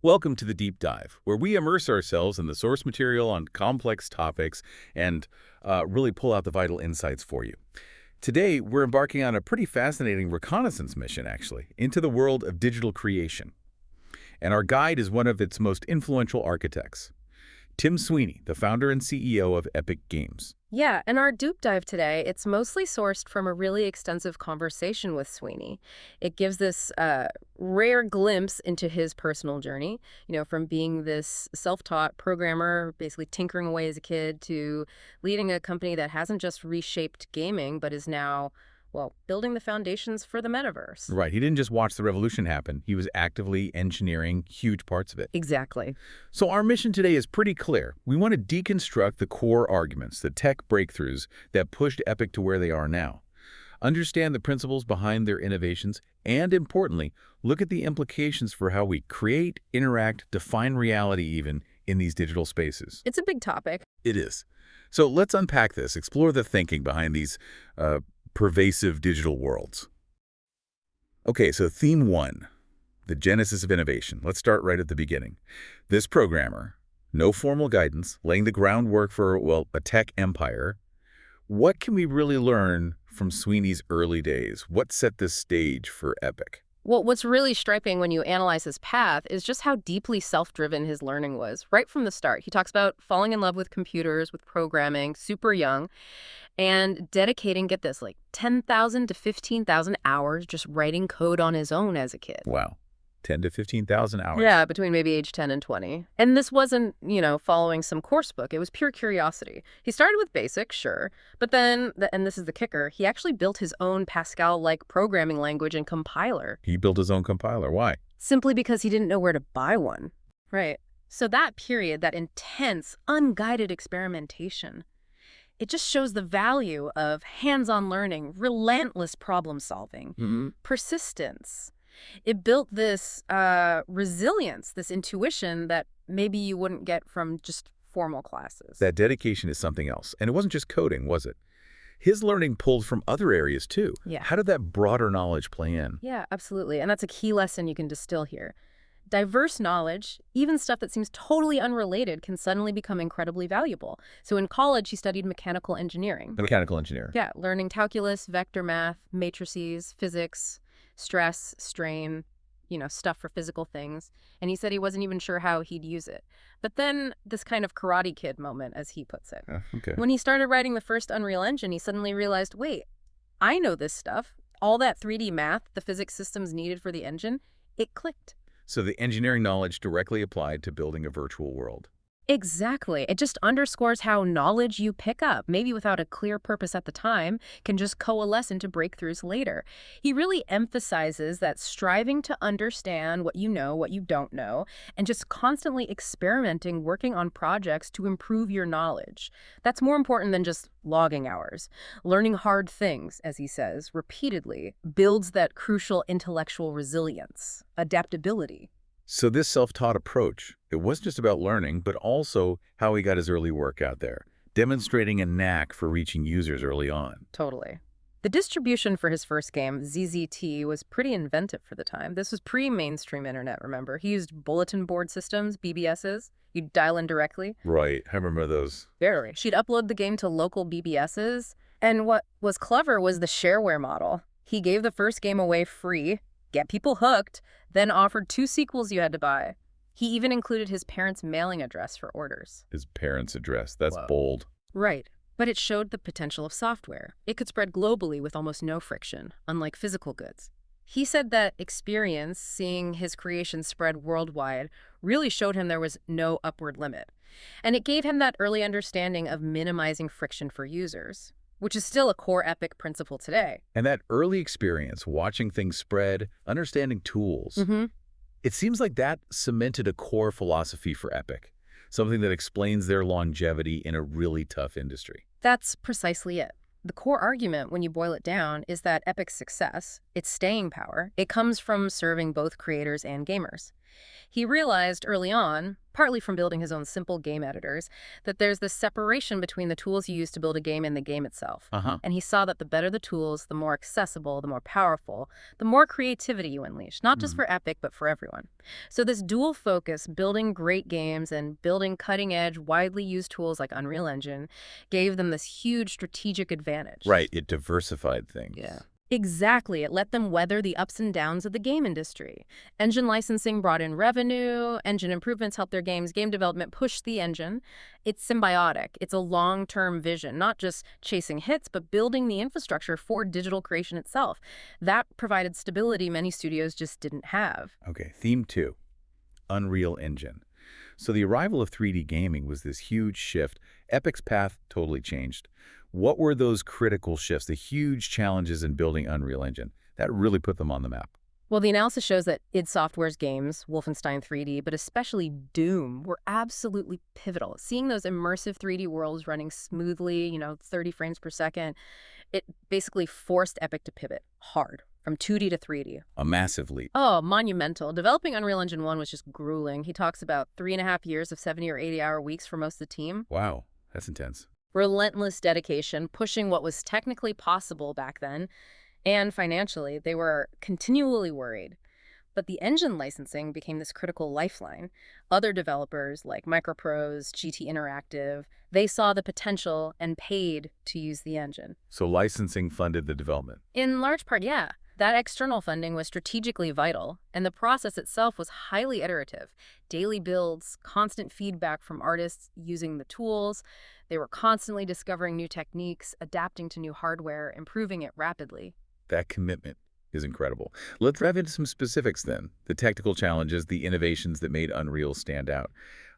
Welcome to the Deep Dive, where we immerse ourselves in the source material on complex topics and really pull out the vital insights for you. Today, we're embarking on a pretty fascinating reconnaissance mission, actually, into the world of digital creation. And our guide is one of its most influential architects, Tim Sweeney, the founder and CEO of Epic Games. Yeah, and our deep dive today, it's mostly sourced from a really extensive conversation with Sweeney. It gives this rare glimpse into his personal journey, from being this self-taught programmer, basically tinkering away as a kid, to leading a company that hasn't just reshaped gaming, but is now, well, building the foundations for the metaverse. Right, he didn't just watch the revolution happen. He was actively engineering huge parts of it. Exactly. So our mission today is pretty clear. We want to deconstruct the core arguments, the tech breakthroughs that pushed Epic to where they are now. Understand the principles behind their innovations, and importantly, look at the implications for how we create, interact, define reality even in these digital spaces. It's a big topic. It is. So let's unpack this, explore the thinking behind these pervasive digital worlds. Okay, so theme one, the genesis of innovation. Let's start right at the beginning. This programmer, no formal guidance, laying the groundwork for, well, a tech empire. What can we really learn from Sweeney's early days? What set this stage for Epic? Well, what's really striking when you analyze his path is just how deeply self-driven his learning was. Right from the start, he talks about falling in love with computers, with programming, super young, and dedicating, get this, like 10,000 to 15,000 hours just writing code on his own as a kid. Wow, 10 to 15,000 hours. Yeah, between maybe age 10 and 20. And this wasn't, following some course book. It was pure curiosity. He started with BASIC, sure, but then, and this is the kicker, he actually built his own Pascal-like programming language and compiler. He built his own compiler. Why? Simply because he didn't know where to buy one. Right. So that period, that intense, unguided experimentation, it just shows the value of hands-on learning, relentless problem-solving, persistence. It built this resilience, this intuition that maybe you wouldn't get from just formal classes. That dedication is something else. And it wasn't just coding, was it? His learning pulled from other areas, too. Yeah. How did that broader knowledge play in? Yeah, absolutely. And that's a key lesson you can distill here. Diverse knowledge, even stuff that seems totally unrelated, can suddenly become incredibly valuable. So in college, he studied mechanical engineering. A mechanical engineer. Yeah, learning calculus, vector math, matrices, physics, stress, strain, stuff for physical things. And he said he wasn't even sure how he'd use it. But then this kind of Karate Kid moment, as he puts it. Okay. When he started writing the first Unreal Engine, he suddenly realized, wait, I know this stuff. All that 3D math, the physics systems needed for the engine, it clicked. So the engineering knowledge directly applied to building a virtual world. Exactly. It just underscores how knowledge you pick up, maybe without a clear purpose at the time, can just coalesce into breakthroughs later. He really emphasizes that striving to understand what you know, what you don't know, and just constantly experimenting, working on projects to improve your knowledge. That's more important than just logging hours. Learning hard things, as he says, repeatedly, builds that crucial intellectual resilience, adaptability. So this self-taught approach, it wasn't just about learning, but also how he got his early work out there, demonstrating a knack for reaching users early on. Totally. The distribution for his first game, ZZT, was pretty inventive for the time. This was pre-mainstream internet, remember? He used bulletin board systems, BBSs. You'd dial in directly. Right, I remember those. Very. She'd upload the game to local BBSs. And what was clever was the shareware model. He gave the first game away free, get people hooked, then offered 2 sequels you had to buy. He even included his parents' mailing address for orders. His parents' address. That's Whoa. bold. Right. But it showed the potential of software. It could spread globally with almost no friction, unlike physical goods. He said that experience, seeing his creation spread worldwide, really showed him there was no upward limit. And it gave him that early understanding of minimizing friction for users, which is still a core Epic principle today. And that early experience, watching things spread, understanding tools, it seems like that cemented a core philosophy for Epic, something that explains their longevity in a really tough industry. That's precisely it. The core argument, when you boil it down, is that Epic's success, its staying power, it comes from serving both creators and gamers. He realized early on, partly from building his own simple game editors, that there's this separation between the tools you use to build a game and the game itself. Uh-huh. And he saw that the better the tools, the more accessible, the more powerful, the more creativity you unleash, not just Hmm. for Epic, but for everyone. So this dual focus, building great games and building cutting-edge, widely used tools like Unreal Engine, gave them this huge strategic advantage. Right, it diversified things. Yeah. Exactly. It let them weather the ups and downs of the game industry. Engine licensing brought in revenue, engine improvements helped their games, game development pushed the engine. It's symbiotic. It's a long-term vision, not just chasing hits, but building the infrastructure for digital creation itself. That provided stability many studios just didn't have. Okay, theme 2, Unreal Engine. So the arrival of 3D gaming was this huge shift. Epic's path totally changed. What were those critical shifts, the huge challenges in building Unreal Engine? That really put them on the map. Well, the analysis shows that id Software's games, Wolfenstein 3D, but especially Doom, were absolutely pivotal. Seeing those immersive 3D worlds running smoothly, 30 frames per second, it basically forced Epic to pivot hard from 2D to 3D. A massive leap. Oh, monumental. Developing Unreal Engine 1 was just grueling. He talks about 3.5 years of 70 or 80-hour weeks for most of the team. Wow, that's intense. Relentless dedication, pushing what was technically possible back then, and financially, they were continually worried. But the engine licensing became this critical lifeline. Other developers like Microprose, GT Interactive, they saw the potential and paid to use the engine. So licensing funded the development. In large part, yeah. That external funding was strategically vital, and the process itself was highly iterative. Daily builds, constant feedback from artists using the tools. They were constantly discovering new techniques, adapting to new hardware, improving it rapidly. That commitment is incredible. Let's dive into some specifics then. The technical challenges, the innovations that made Unreal stand out.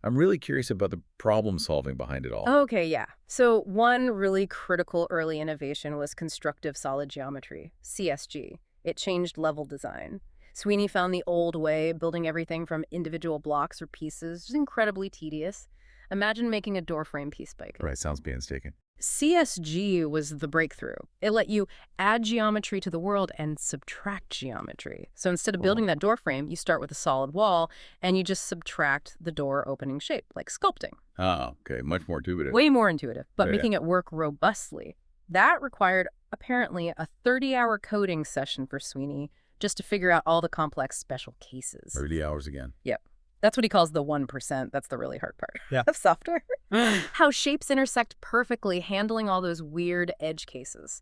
I'm really curious about the problem solving behind it all. Okay, yeah. So one really critical early innovation was constructive solid geometry, CSG. It changed level design. Sweeney found the old way, building everything from individual blocks or pieces, just incredibly tedious. Imagine making a door frame piece by code. Right, sounds painstaking. CSG was the breakthrough. It let you add geometry to the world and subtract geometry. So instead of building that door frame, you start with a solid wall and you just subtract the door opening shape, like sculpting. Oh, okay, much more intuitive. Way more intuitive, but Yeah. making it work robustly. That required, apparently, a 30-hour coding session for Sweeney just to figure out all the complex special cases. 30 hours again. Yep. That's what he calls the 1%. That's the really hard part Yeah. of software. How shapes intersect perfectly, handling all those weird edge cases.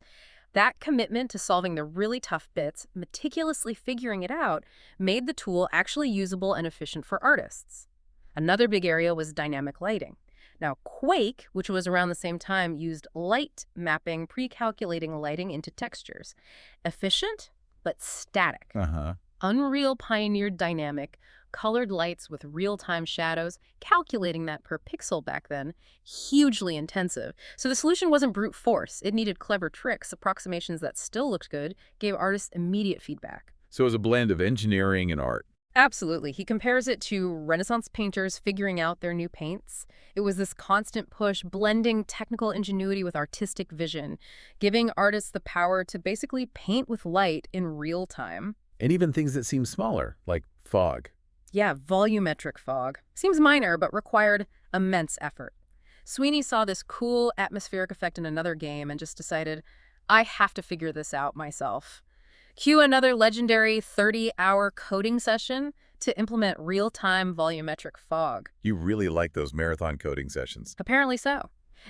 That commitment to solving the really tough bits, meticulously figuring it out, made the tool actually usable and efficient for artists. Another big area was dynamic lighting. Now, Quake, which was around the same time, used light mapping, pre-calculating lighting into textures. Efficient, but static. Uh-huh. Unreal pioneered dynamic, colored lights with real-time shadows, calculating that per pixel back then, hugely intensive. So the solution wasn't brute force. It needed clever tricks, approximations that still looked good, gave artists immediate feedback. So it was a blend of engineering and art. Absolutely. He compares it to Renaissance painters figuring out their new paints. It was this constant push, blending technical ingenuity with artistic vision, giving artists the power to basically paint with light in real time. And even things that seem smaller, like fog. Yeah, volumetric fog. Seems minor, but required immense effort. Sweeney saw this cool atmospheric effect in another game and just decided, I have to figure this out myself. Cue another legendary 30-hour coding session to implement real-time volumetric fog. You really like those marathon coding sessions. Apparently so.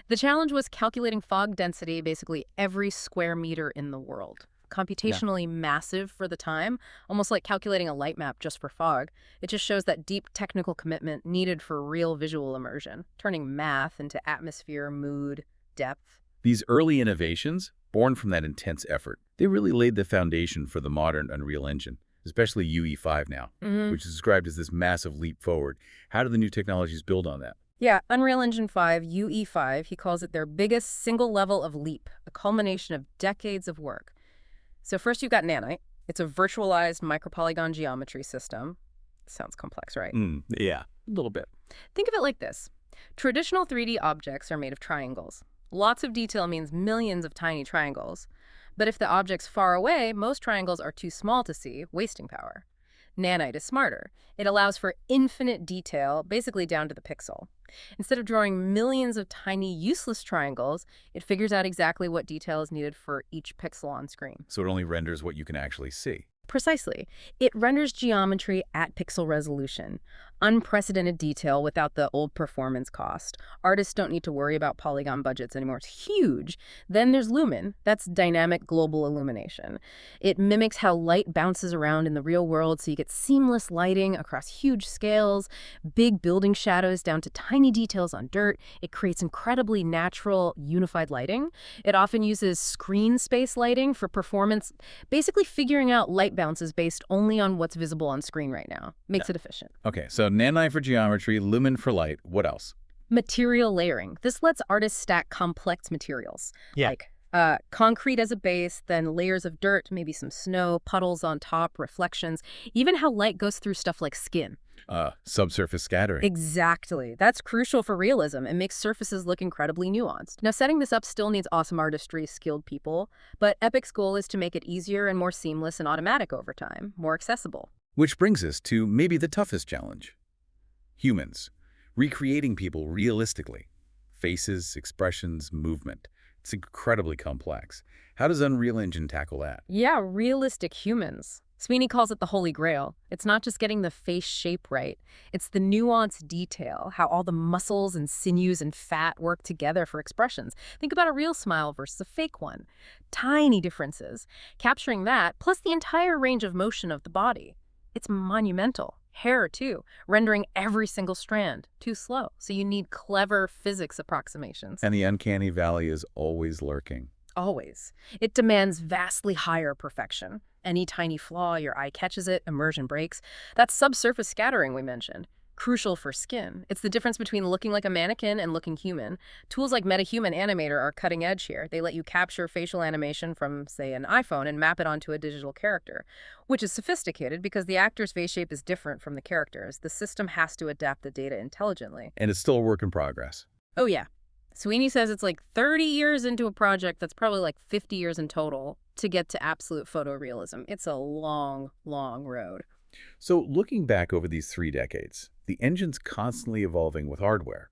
The challenge was calculating fog density basically every square meter in the world. Computationally massive for the time, almost like calculating a light map just for fog. It just shows that deep technical commitment needed for real visual immersion, turning math into atmosphere, mood, depth. These early innovations, born from that intense effort, they really laid the foundation for the modern Unreal Engine, especially UE5 now, which is described as this massive leap forward. How do the new technologies build on that? Yeah, Unreal Engine 5, UE5, he calls it their biggest single level of leap, a culmination of decades of work. So first you've got Nanite. It's a virtualized micropolygon geometry system. Sounds complex, right? Yeah, a little bit. Think of it like this. Traditional 3D objects are made of triangles. Lots of detail means millions of tiny triangles. But if the object's far away, most triangles are too small to see, wasting power. Nanite is smarter. It allows for infinite detail, basically down to the pixel. Instead of drawing millions of tiny, useless triangles, it figures out exactly what detail is needed for each pixel on screen. So it only renders what you can actually see. Precisely. It renders geometry at pixel resolution. Unprecedented detail without the old performance cost. Artists don't need to worry about polygon budgets anymore. It's huge. Then there's Lumen. That's dynamic global illumination. It mimics how light bounces around in the real world, so you get seamless lighting across huge scales, big building shadows down to tiny details on dirt. It creates incredibly natural, unified lighting. It often uses screen space lighting for performance, basically figuring out light bounces based only on what's visible on screen right now. Makes it efficient. Okay, so Nanite for geometry, Lumen for light. What else? Material layering. This lets artists stack complex materials. Yeah. Like concrete as a base, then layers of dirt, maybe some snow, puddles on top, reflections, even how light goes through stuff like skin. Subsurface scattering. Exactly. That's crucial for realism and makes surfaces look incredibly nuanced. Now, setting this up still needs awesome artistry, skilled people, but Epic's goal is to make it easier and more seamless and automatic over time, more accessible. Which brings us to maybe the toughest challenge. Humans. Recreating people realistically. Faces, expressions, movement. It's incredibly complex. How does Unreal Engine tackle that? Yeah, realistic humans. Sweeney calls it the Holy Grail. It's not just getting the face shape right. It's the nuanced detail, how all the muscles and sinews and fat work together for expressions. Think about a real smile versus a fake one. Tiny differences. Capturing that, plus the entire range of motion of the body. It's monumental. Hair, too, rendering every single strand. Too slow, so you need clever physics approximations. And the uncanny valley is always lurking. Always. It demands vastly higher perfection. Any tiny flaw, your eye catches it, immersion breaks. That's subsurface scattering we mentioned. Crucial for skin. It's the difference between looking like a mannequin and looking human. Tools like MetaHuman Animator are cutting edge here. They let you capture facial animation from, say, an iPhone and map it onto a digital character, which is sophisticated because the actor's face shape is different from the character's. The system has to adapt the data intelligently. And it's still a work in progress. Oh, yeah. Sweeney says it's like 30 years into a project that's probably like 50 years in total to get to absolute photorealism. It's a long, long road. So looking back over these 3 decades, the engine's constantly evolving with hardware.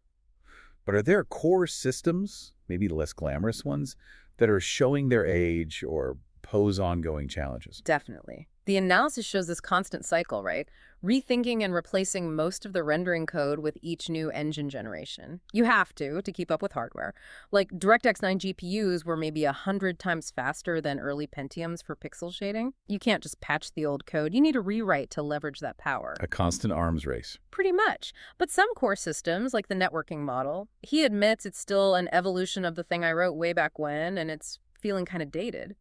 But are there core systems, maybe the less glamorous ones, that are showing their age or pose ongoing challenges? Definitely. The analysis shows this constant cycle, right? Rethinking and replacing most of the rendering code with each new engine generation. You have to keep up with hardware. Like DirectX 9 GPUs were maybe 100 times faster than early Pentiums for pixel shading. You can't just patch the old code. You need to rewrite to leverage that power. A constant arms race. Pretty much. But some core systems, like the networking model, he admits it's still an evolution of the thing I wrote way back when, and it's feeling kind of dated.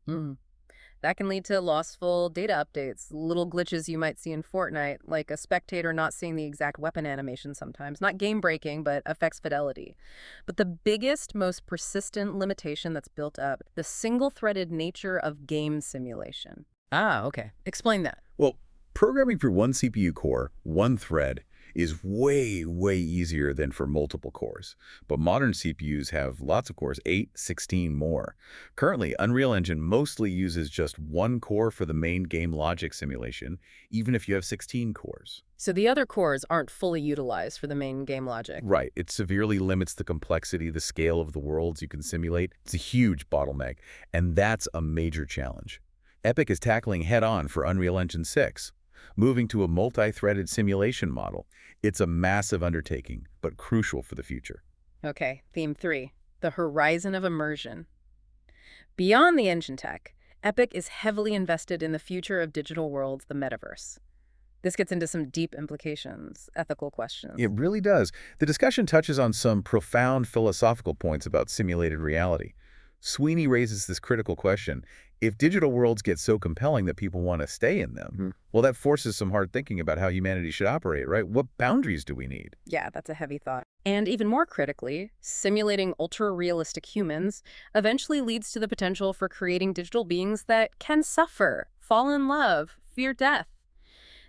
That can lead to lostful data updates, little glitches you might see in Fortnite, like a spectator not seeing the exact weapon animation sometimes. Not game-breaking, but affects fidelity. But the biggest, most persistent limitation that's built up, the single-threaded nature of game simulation. Ah, okay. Explain that. Well, programming for one CPU core, one thread, is way, way easier than for multiple cores. But modern CPUs have lots of cores, 8, 16 more. Currently, Unreal Engine mostly uses just one core for the main game logic simulation, even if you have 16 cores. So the other cores aren't fully utilized for the main game logic. Right. It severely limits the complexity, the scale of the worlds you can simulate. It's a huge bottleneck, and that's a major challenge. Epic is tackling head-on for Unreal Engine 6. Moving to a multi-threaded simulation model. It's a massive undertaking, but crucial for the future. Okay, theme 3, the horizon of immersion. Beyond the engine tech, Epic is heavily invested in the future of digital worlds, the metaverse. This gets into some deep implications, ethical questions. It really does. The discussion touches on some profound philosophical points about simulated reality. Sweeney raises this critical question. If digital worlds get so compelling that people want to stay in them, well, that forces some hard thinking about how humanity should operate, right? What boundaries do we need? Yeah, that's a heavy thought. And even more critically, simulating ultra-realistic humans eventually leads to the potential for creating digital beings that can suffer, fall in love, fear death.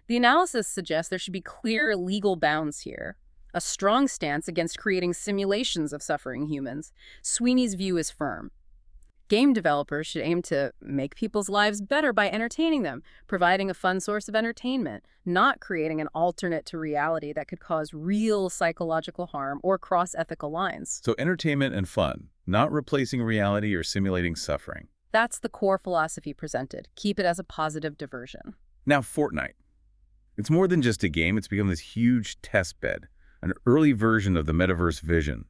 The analysis suggests there should be clear legal bounds here. A strong stance against creating simulations of suffering humans. Sweeney's view is firm. Game developers should aim to make people's lives better by entertaining them, providing a fun source of entertainment, not creating an alternate to reality that could cause real psychological harm or cross ethical lines. So entertainment and fun, not replacing reality or simulating suffering. That's the core philosophy presented. Keep it as a positive diversion. Now, Fortnite. It's more than just a game. It's become this huge test bed, an early version of the metaverse vision.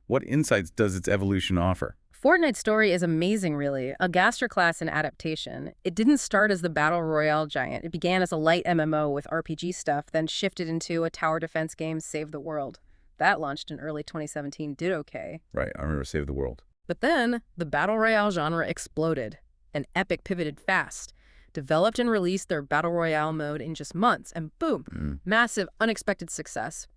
What insights does its evolution offer? Fortnite's story is amazing, really. A gastroclass in adaptation. It didn't start as the Battle Royale giant. It began as a light MMO with RPG stuff, then shifted into a tower defense game, Save the World. That launched in early 2017, did okay. Right, I remember Save the World. But then, the Battle Royale genre exploded, and Epic pivoted fast. Developed and released their Battle Royale mode in just months, and boom, massive, unexpected success.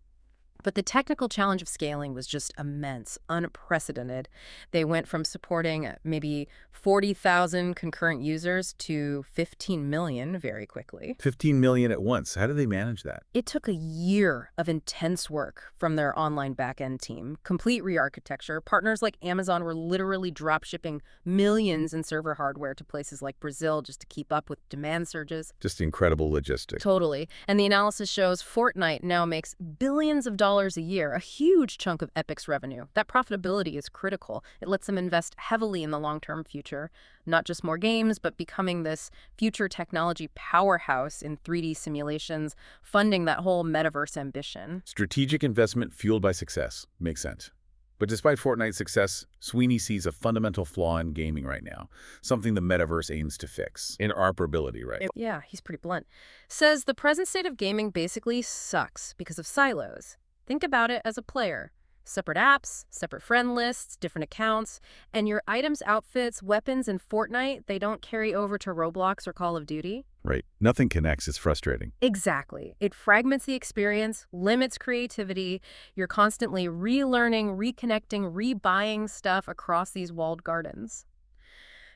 But the technical challenge of scaling was just immense, unprecedented. They went from supporting maybe 40,000 concurrent users to 15 million very quickly. 15 million at once. How do they manage that? It took a year of intense work from their online back-end team, complete re-architecture. Partners like Amazon were literally drop-shipping millions in server hardware to places like Brazil just to keep up with demand surges. Just incredible logistics. Totally. And the analysis shows Fortnite now makes billions of dollars a year, a huge chunk of Epic's revenue. That profitability is critical. It lets them invest heavily in the long-term future, not just more games, but becoming this future technology powerhouse in 3D simulations, funding that whole metaverse ambition. Strategic investment fueled by success. Makes sense. But despite Fortnite's success, Sweeney sees a fundamental flaw in gaming right now, something the metaverse aims to fix. Interoperability, right? Yeah, he's pretty blunt. Says the present state of gaming basically sucks because of silos. Think about it as a player. Separate apps, separate friend lists, different accounts, and your items, outfits, weapons in Fortnite, they don't carry over to Roblox or Call of Duty. Right. Nothing connects. It's frustrating. Exactly. It fragments the experience, limits creativity. You're constantly relearning, reconnecting, rebuying stuff across these walled gardens.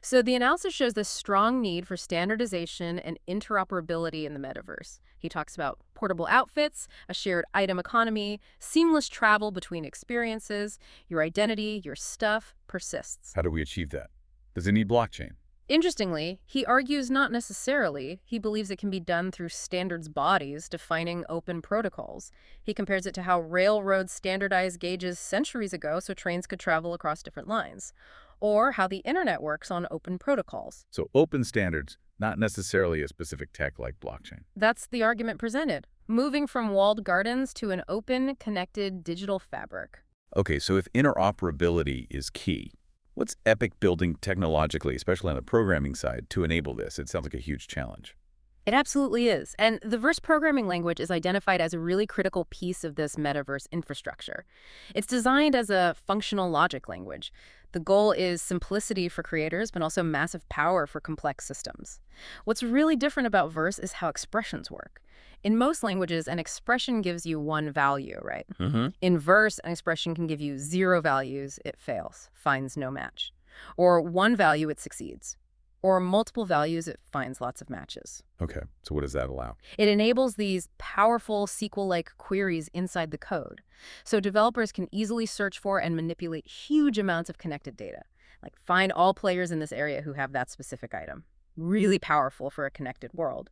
So the analysis shows the strong need for standardization and interoperability in the metaverse. He talks about portable outfits, a shared item economy, seamless travel between experiences. Your identity, your stuff persists. How do we achieve that? Does it need blockchain? Interestingly, he argues not necessarily. He believes it can be done through standards bodies defining open protocols. He compares it to how railroads standardized gauges centuries ago so trains could travel across different lines, or how the internet works on open protocols. So open standards, not necessarily a specific tech like blockchain. That's the argument presented, moving from walled gardens to an open, connected digital fabric. Okay, so if interoperability is key, what's Epic building technologically, especially on the programming side, to enable this? It sounds like a huge challenge. It absolutely is. And the verse programming language is identified as a really critical piece of this metaverse infrastructure. It's designed as a functional logic language. The goal is simplicity for creators, but also massive power for complex systems. What's really different about verse is how expressions work. In most languages, an expression gives you one value, right? In verse, an expression can give you 0 values, it fails, finds no match. Or 1 value, it succeeds. Or multiple values, it finds lots of matches. Okay, so what does that allow? It enables these powerful SQL-like queries inside the code. So developers can easily search for and manipulate huge amounts of connected data. Like find all players in this area who have that specific item. Really powerful for a connected world.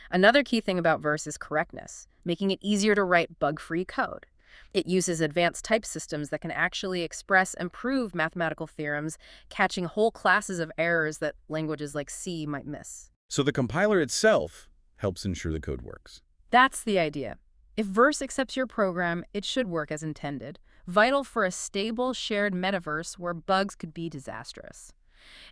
Another key thing about verse is correctness, making it easier to write bug-free code. It uses advanced type systems that can actually express and prove mathematical theorems, catching whole classes of errors that languages like C might miss. So the compiler itself helps ensure the code works. That's the idea. If verse accepts your program, it should work as intended, vital for a stable, shared metaverse where bugs could be disastrous.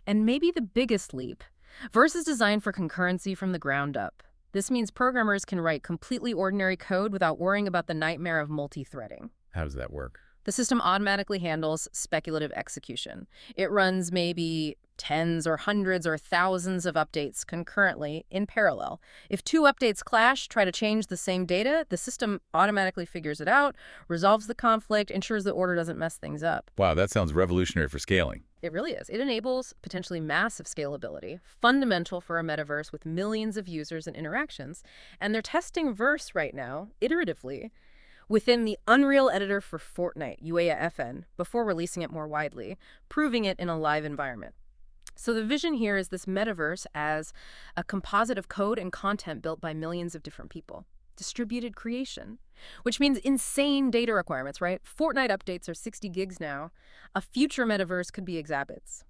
And maybe the biggest leap, verse is designed for concurrency from the ground up. This means programmers can write completely ordinary code without worrying about the nightmare of multi-threading. How does that work? The system automatically handles speculative execution. It runs maybe tens or hundreds or thousands of updates concurrently in parallel. If 2 updates clash, try to change the same data, the system automatically figures it out, resolves the conflict, ensures the order doesn't mess things up. Wow, that sounds revolutionary for scaling. It really is. It enables potentially massive scalability, fundamental for a metaverse with millions of users and interactions. And they're testing verse right now, iteratively, within the Unreal editor for Fortnite, UEFN, before releasing it more widely, proving it in a live environment. So the vision here is this metaverse as a composite of code and content built by millions of different people. Distributed creation, which means insane data requirements, right? Fortnite updates are 60 gigs now. A future metaverse could be exabytes.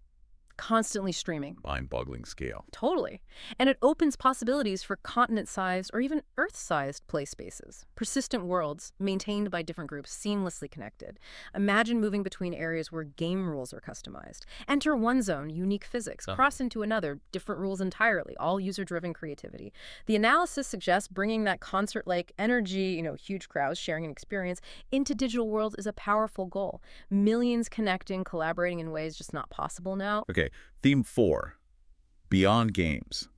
Constantly streaming. Mind-boggling scale. Totally. And it opens possibilities for continent-sized or even Earth-sized play spaces. Persistent worlds maintained by different groups, seamlessly connected. Imagine moving between areas where game rules are customized. Enter one zone, unique physics. Cross into another, different rules entirely, all user-driven creativity. The analysis suggests bringing that concert-like energy, huge crowds sharing an experience, into digital worlds is a powerful goal. Millions connecting, collaborating in ways just not possible now. Okay, theme 4, beyond games.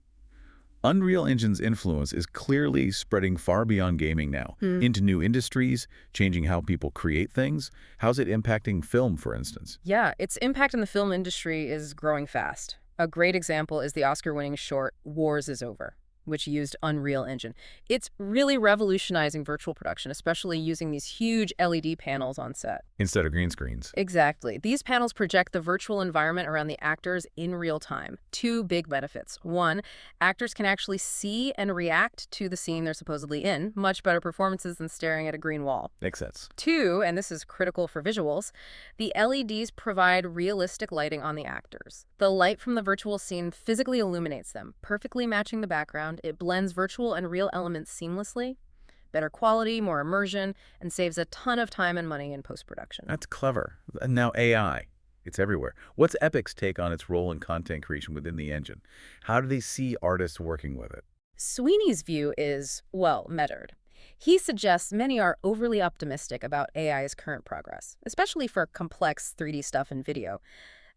Unreal Engine's influence is clearly spreading far beyond gaming now, into new industries, changing how people create things. How's it impacting film, for instance? Yeah, its impact in the film industry is growing fast. A great example is the Oscar-winning short Wars is Over, which used Unreal Engine. It's really revolutionizing virtual production, especially using these huge LED panels on set. Instead of green screens. Exactly. These panels project the virtual environment around the actors in real time. Two big benefits. One, actors can actually see and react to the scene they're supposedly in. Much better performances than staring at a green wall. Makes sense. Two, and this is critical for visuals, the LEDs provide realistic lighting on the actors. The light from the virtual scene physically illuminates them, perfectly matching the background. It blends virtual and real elements seamlessly. Better quality, more immersion, and saves a ton of time and money in post-production. That's clever. And now AI. It's everywhere. What's Epic's take on its role in content creation within the engine? How do they see artists working with it? Sweeney's view is, well, measured. He suggests many are overly optimistic about AI's current progress, especially for complex 3D stuff in video.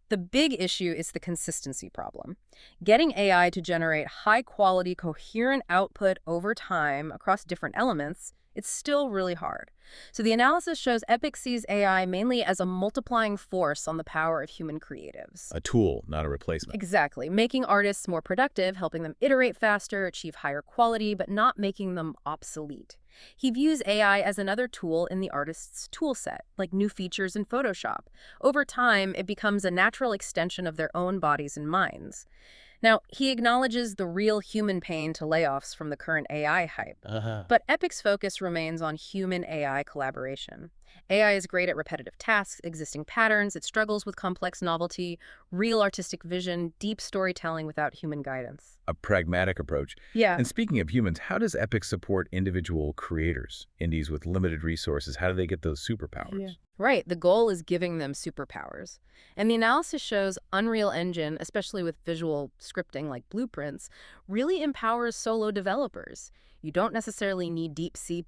The big issue is the consistency problem. Getting AI to generate high-quality, coherent output over time across different elements, it's still really hard. So the analysis shows Epic sees AI mainly as a multiplying force on the power of human creatives. A tool, not a replacement. Exactly. Making artists more productive, helping them iterate faster, achieve higher quality, but not making them obsolete. He views AI as another tool in the artist's tool set, like new features in Photoshop. Over time, it becomes a natural extension of their own bodies and minds. Now, he acknowledges the real human pain to layoffs from the current AI hype. But Epic's focus remains on human-AI collaboration. AI is great at repetitive tasks, existing patterns. It struggles with complex novelty, real artistic vision, deep storytelling without human guidance. A pragmatic approach. Yeah. And speaking of humans, how does Epic support individual creators, indies with limited resources? How do they get those superpowers? Yeah. Right. The goal is giving them superpowers. And the analysis shows Unreal Engine, especially with visual scripting like blueprints, really empowers solo developers. You don't necessarily need deep C++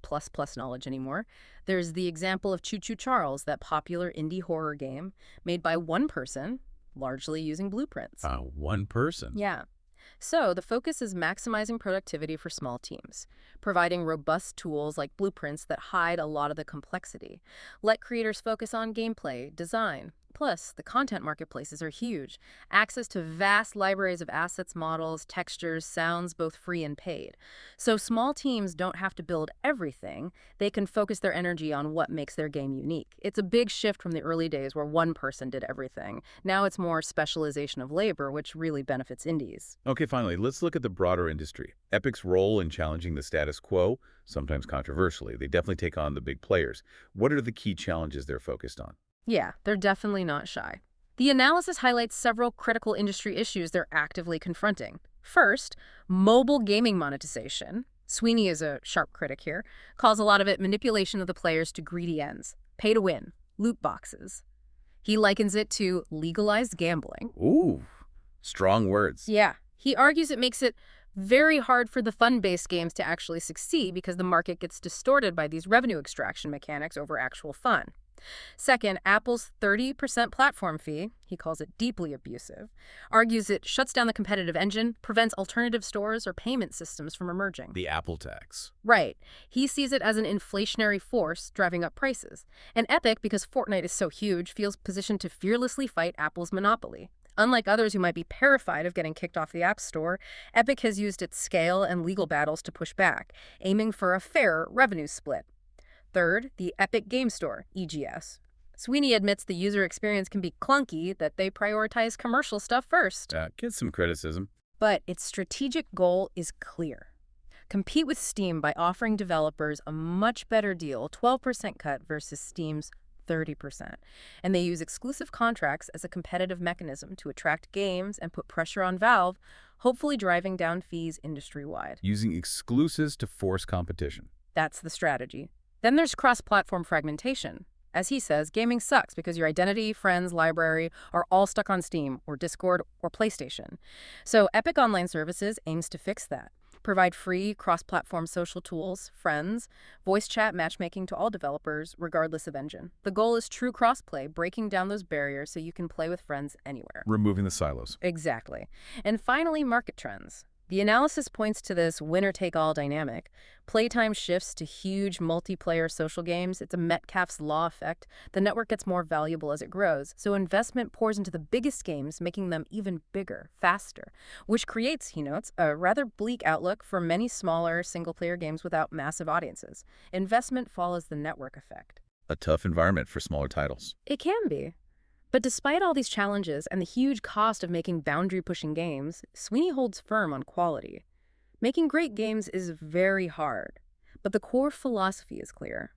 knowledge anymore. There's the example of Choo Choo Charles, that popular indie horror game made by one person, largely using blueprints. One person? Yeah. So the focus is maximizing productivity for small teams, providing robust tools like blueprints that hide a lot of the complexity. Let creators focus on gameplay, design. Plus, the content marketplaces are huge. Access to vast libraries of assets, models, textures, sounds, both free and paid. So small teams don't have to build everything. They can focus their energy on what makes their game unique. It's a big shift from the early days where one person did everything. Now it's more specialization of labor, which really benefits indies. Okay, finally, let's look at the broader industry. Epic's role in challenging the status quo, sometimes controversially. They definitely take on the big players. What are the key challenges they're focused on? Yeah, they're definitely not shy. The analysis highlights several critical industry issues they're actively confronting. First, mobile gaming monetization. Sweeney is a sharp critic here, calls a lot of it manipulation of the players to greedy ends, pay to win, loot boxes. He likens it to legalized gambling. Ooh, strong words. Yeah, he argues it makes it very hard for the fun-based games to actually succeed because the market gets distorted by these revenue extraction mechanics over actual fun. Second, Apple's 30% platform fee, he calls it deeply abusive, argues it shuts down the competitive engine, prevents alternative stores or payment systems from emerging. The Apple tax. Right. He sees it as an inflationary force driving up prices. And Epic, because Fortnite is so huge, feels positioned to fearlessly fight Apple's monopoly. Unlike others who might be terrified of getting kicked off the App Store, Epic has used its scale and legal battles to push back, aiming for a fair revenue split. Third, the Epic Game Store, EGS. Sweeney admits the user experience can be clunky, that they prioritize commercial stuff first. Get some criticism. But its strategic goal is clear. Compete with Steam by offering developers a much better deal, 12% cut versus Steam's 30%. And they use exclusive contracts as a competitive mechanism to attract games and put pressure on Valve, hopefully driving down fees industry-wide. Using exclusives to force competition. That's the strategy. Then there's cross-platform fragmentation. As he says, gaming sucks because your identity, friends, library are all stuck on Steam or Discord or PlayStation. So Epic Online Services aims to fix that. Provide free cross-platform social tools, friends, voice chat matchmaking to all developers, regardless of engine. The goal is true crossplay, breaking down those barriers so you can play with friends anywhere. Removing the silos. Exactly. And finally, market trends. The analysis points to this winner-take-all dynamic. Playtime shifts to huge multiplayer social games. It's a Metcalfe's law effect. The network gets more valuable as it grows, so investment pours into the biggest games, making them even bigger, faster, which creates, he notes, a rather bleak outlook for many smaller single-player games without massive audiences. Investment follows the network effect. A tough environment for smaller titles. It can be. But despite all these challenges and the huge cost of making boundary-pushing games, Sweeney holds firm on quality. Making great games is very hard, but the core philosophy is clear.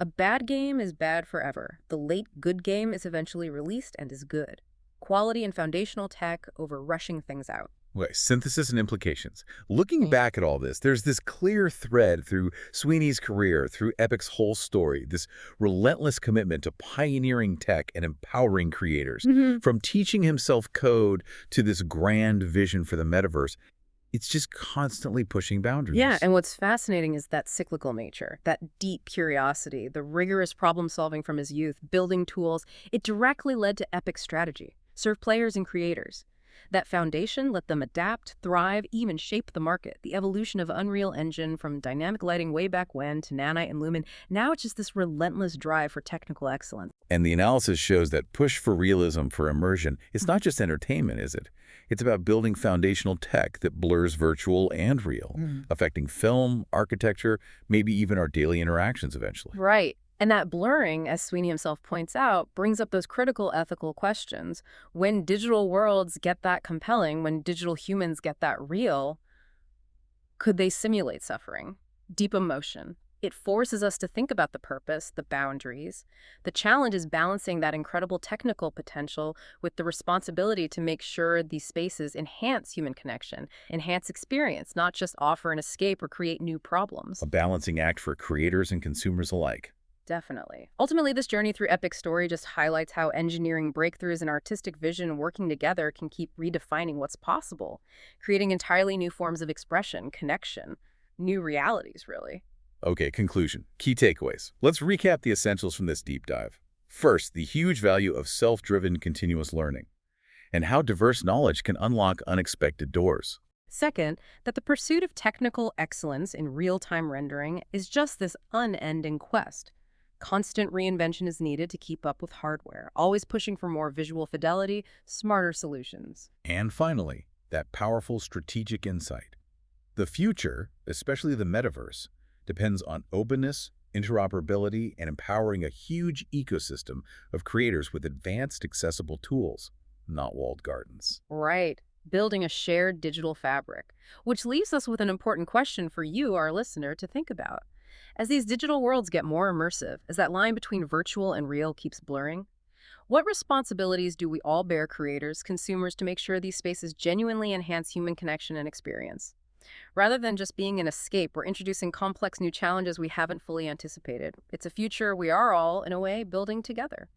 A bad game is bad forever. The late good game is eventually released and is good. Quality and foundational tech over rushing things out. Okay, synthesis and implications. Looking back at all this, there's this clear thread through Sweeney's career, through Epic's whole story, this relentless commitment to pioneering tech and empowering creators. From teaching himself code to this grand vision for the metaverse, it's just constantly pushing boundaries. Yeah, and what's fascinating is that cyclical nature, that deep curiosity, the rigorous problem-solving from his youth, building tools. It directly led to Epic's strategy, serve players and creators. That foundation let them adapt, thrive, even shape the market. The evolution of Unreal Engine from dynamic lighting way back when to Nanite and Lumen, now it's just this relentless drive for technical excellence. And the analysis shows that push for realism, for immersion, it's not just entertainment, is it? It's about building foundational tech that blurs virtual and real, affecting film, architecture, maybe even our daily interactions eventually. Right. And that blurring, as Sweeney himself points out, brings up those critical ethical questions. When digital worlds get that compelling, when digital humans get that real, could they simulate suffering, deep emotion? It forces us to think about the purpose, the boundaries. The challenge is balancing that incredible technical potential with the responsibility to make sure these spaces enhance human connection, enhance experience, not just offer an escape or create new problems. A balancing act for creators and consumers alike. Definitely. Ultimately, this journey through Epic's story just highlights how engineering breakthroughs and artistic vision working together can keep redefining what's possible, creating entirely new forms of expression, connection, new realities, really. Okay, conclusion. Key takeaways. Let's recap the essentials from this deep dive. First, the huge value of self-driven continuous learning, and how diverse knowledge can unlock unexpected doors. Second, that the pursuit of technical excellence in real-time rendering is just this unending quest. Constant reinvention is needed to keep up with hardware, always pushing for more visual fidelity, smarter solutions. And finally, that powerful strategic insight. The future, especially the metaverse, depends on openness, interoperability, and empowering a huge ecosystem of creators with advanced, accessible tools, not walled gardens. Right. Building a shared digital fabric, which leaves us with an important question for you, our listener, to think about. As these digital worlds get more immersive, as that line between virtual and real keeps blurring, what responsibilities do we all bear, creators, consumers, to make sure these spaces genuinely enhance human connection and experience? Rather than just being an escape, we're introducing complex new challenges we haven't fully anticipated. It's a future we are all, in a way, building together.